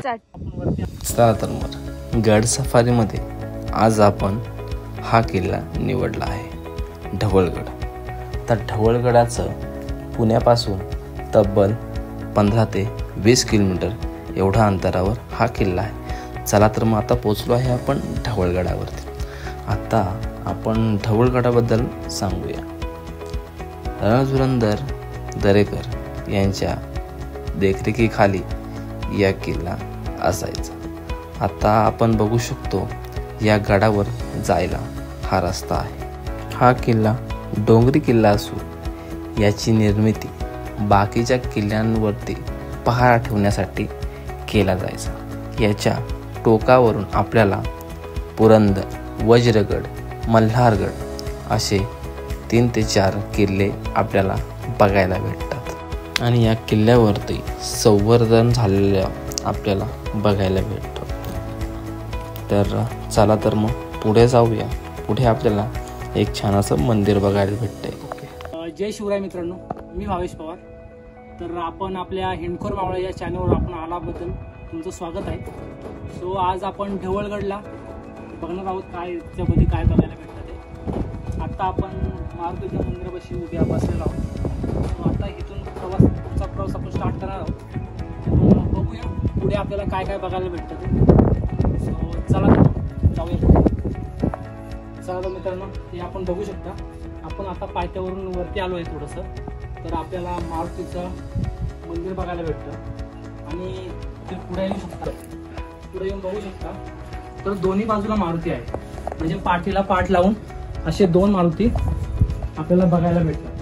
चला तर मग गड सफारीमध्ये आज आपण हा किल्ला निवडला आहे, ढवळगड. तर ढवळगडाचं पुण्यापासून तब्बल 15 ते 20 किलोमीटर एवढ्या अंतरावर हा किल्ला आहे. चला तर मग आता पोचलो आहे आपण ढवळगडावरती. आता आपण ढवळगडाबद्दल सांगूया. रणधुरंदर दरेकर यांच्या देखरेखीखाली या किल्ला असायचा. आता आपण बघू शकतो या गडावर जायला हा रस्ता आहे. हा किल्ला डोंगरी किल्ला असून याची निर्मिती बाकीच्या किल्ल्यांवरती पहारा ठेवण्यासाठी केला जायचा. याच्या टोकावरून आपल्याला पुरंदर, वज्रगड, मल्हारगड असे 3 ते 4 किल्ले आपल्याला बघायला भेटतात आणि या किल्ल्यावरती संवर्धन झालेल्या आपल्याला बघायला भेटतं. तर चला तर मग पुढे जाऊया. पुढे आपल्याला एक छान असं मंदिर बघायला भेटतंय. जय शिवराय मित्रांनो, मी भावेश पवार. तर आपण आपल्या हिंडखोर मावळा या चॅनलवर आपण आल्याबद्दल तुमचं स्वागत आहे. सो आज आपण ढवळगडला बघणार आहोत काय त्याच्यामध्ये काय बघायला भेटतं ते. आता आपण मारुतीच्या मंदिरापाशी उभ्या बसलेलो आहोत. आता इथून पुढचा प्रवास आपण स्टार्ट करणार आहोत. बघूया पुढे आपल्याला काय काय बघायला भेटतं ते. सो चला जाऊया. चला तर मित्रांनो, हे आपण बघू शकता. आपण आता पायथ्यावरून वरती आलो आहे थोडंसं. तर आपल्याला मारुतीचं मंदिर बघायला भेटतं आणि ते पुढे येऊ शकता. पुढे येऊन बघू शकता तर दोन्ही बाजूला मारुती आहे. म्हणजे पाठीला पाठ लावून असे 2 मारुती आपल्याला बघायला भेटतात.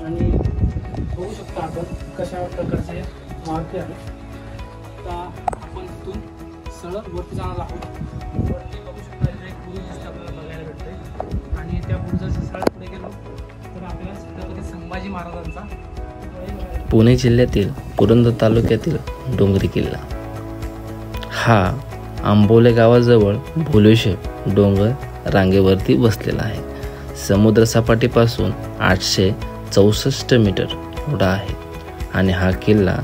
आणि बघू शकता आपण कशा प्रकारचे मारुती आहे. आता आपण तिथून सरळ वरती जाणार आहोत. वरती बघू शकता एक बुरुज आपल्याला बघायला भेटते आणि त्या बुरुजाच्या सरळ पुढे गेलो तर आपल्याला छत्रपती संभाजी महाराजांचा पुणे जिल्ह्यातील पुरंदर तालुक्यातील डोंगरी किल्ला हा आंबोले गावाजवळ भोलेशेप डोंगर रांगेवरती बसलेला आहे. समुद्रसपाटीपासून 864 मीटर एवढा आहे आणि हा किल्ला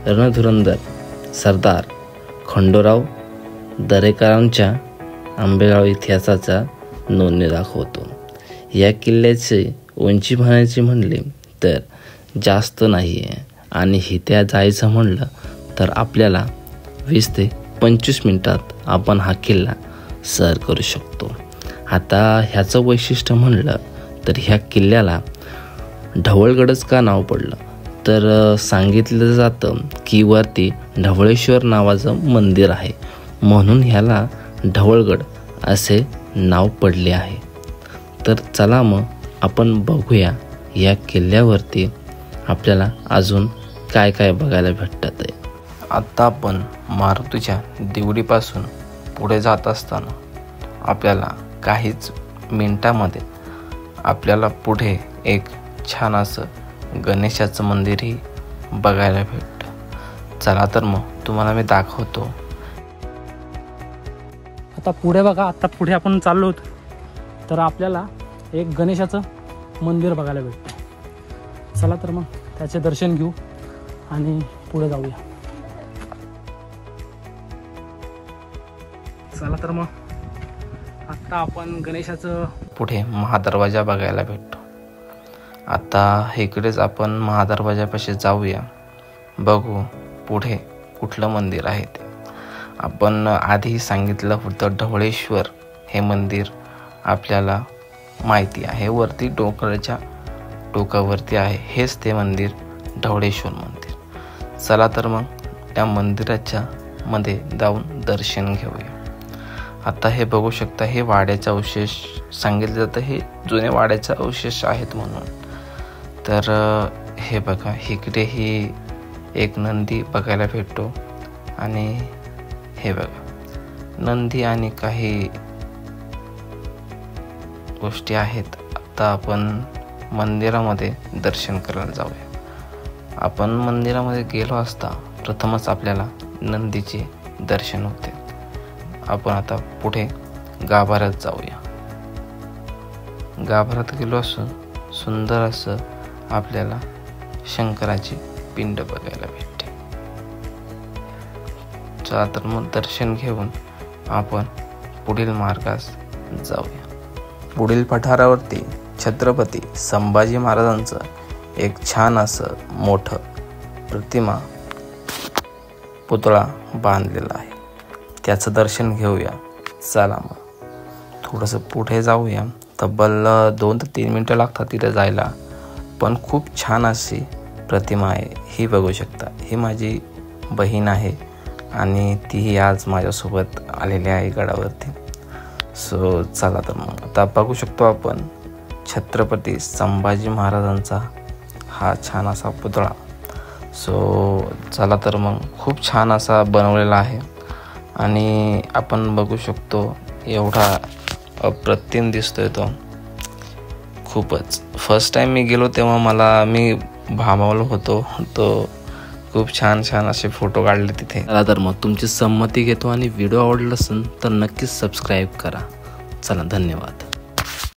रणधुरंदर सरदार खंडोराव दरेकरांच्या आंबेगाव इतिहासाचा नोंदणी दाखवतो. या किल्ल्याची उंची म्हणायची म्हणले तर जास्त नाही आहे आणि इथे जायचं म्हणलं तर आपल्याला 20 ते 25 मिनिटात आपण हा किल्ला सर करू शकतो. आता ह्याचं वैशिष्ट्य म्हणलं तर ह्या किल्ल्याला ढवळगडच का नाव पडलं तर सांगितलं जातं की वरती ढवळेश्वर नावाचं मंदिर आहे म्हणून ह्याला ढवळगड असे नाव पडले आहे. तर चला मग आपण बघूया या किल्ल्यावरती आपल्याला अजून काय काय बघायला भेटतं ते. आता आपण मारुतीच्या देवडीपासून पुढे जात असताना आपल्याला काहीच मिनिटामध्ये आपल्याला पुढे एक छान असं गणेशाचं मंदिरही बघायला भेटतं. चला तर मग तुम्हाला मी दाखवतो. आता पुढे बघा. आता पुढे आपण चाललो होतो तर आपल्याला एक गणेशाचं मंदिर बघायला भेटतं. चला तर मग त्याचे दर्शन घेऊ आणि पुढे जाऊया. चला तर मग आता आपण गणेशाचं पुढे महादरवाजा बघायला भेटतो. आता इकडेच आपण महादरवाजापाशी जाऊया. बघू पुढे कुठलं मंदिर आहे ते. आपण आधी सांगितलं होतं ढवळेश्वर हे मंदिर आपल्याला माहिती आहे. वरती डोंगराच्या टोकावरती आहे. हेच ते मंदिर ढवळेश्वर मंदिर. चला तर मग त्या मंदिराच्या मध्ये जाऊन दर्शन घेऊया. आता हे बघू शकता हे वाड्याचा अवशेष सांगितलं जातं. हे जुने वाड्याचा अवशेष आहेत म्हणून. तर हे बघा इकडे ही एक नंदी बघायला भेटतो आणि हे बघा नंदी आणि काही गोष्टी आहेत. आता आपण मंदिरामध्ये दर्शन करायला जाऊया. आपण मंदिरामध्ये गेलो असता प्रथमच आपल्याला नंदीचे दर्शन होते. आपण आता पुढे गाभाऱ्यात जाऊया. गाभाऱ्यात गेलो असं सुंदर असं आपल्याला शंकराची पिंड बघायला भेटते. चला तर मग दर्शन घेऊन आपण पुढील मार्गास जाऊया. पुढील पठारावरती छत्रपती संभाजी महाराजांचं एक छान असं मोठं प्रतिमा पुतळा बांधलेला आहे. त्याचं दर्शन घेऊया. चला मग थोडंसं पुढे जाऊया. तब्बल 2 ते 3 मिनटं लागतात तिथे जायला, पण खूप छान अशी प्रतिमा आहे. ही बघू शकता, ही माझी बहीण आहे आणि तीही आज माझ्यासोबत आलेली आहे गडावरती. सो चला तर मग आता बघू शकतो आपण छत्रपती संभाजी महाराजांचा हा छान असा पुतळा. सो चला तर मग खूप छान असा बनवलेला आहे आणि आपण बघू शकतो एवढा अप्रतिम दिसतोय तो. खूपच फर्स्ट टाइम मी गेलो तेव्हा मी भांबावलो होतो. तो खूप छान असे फोटो काढले तिथे. चला तर मग तुमची संमती घेतो आणि व्हिडिओ आवडला असेल तर नक्कीच सबस्क्राईब करा. चला, धन्यवाद.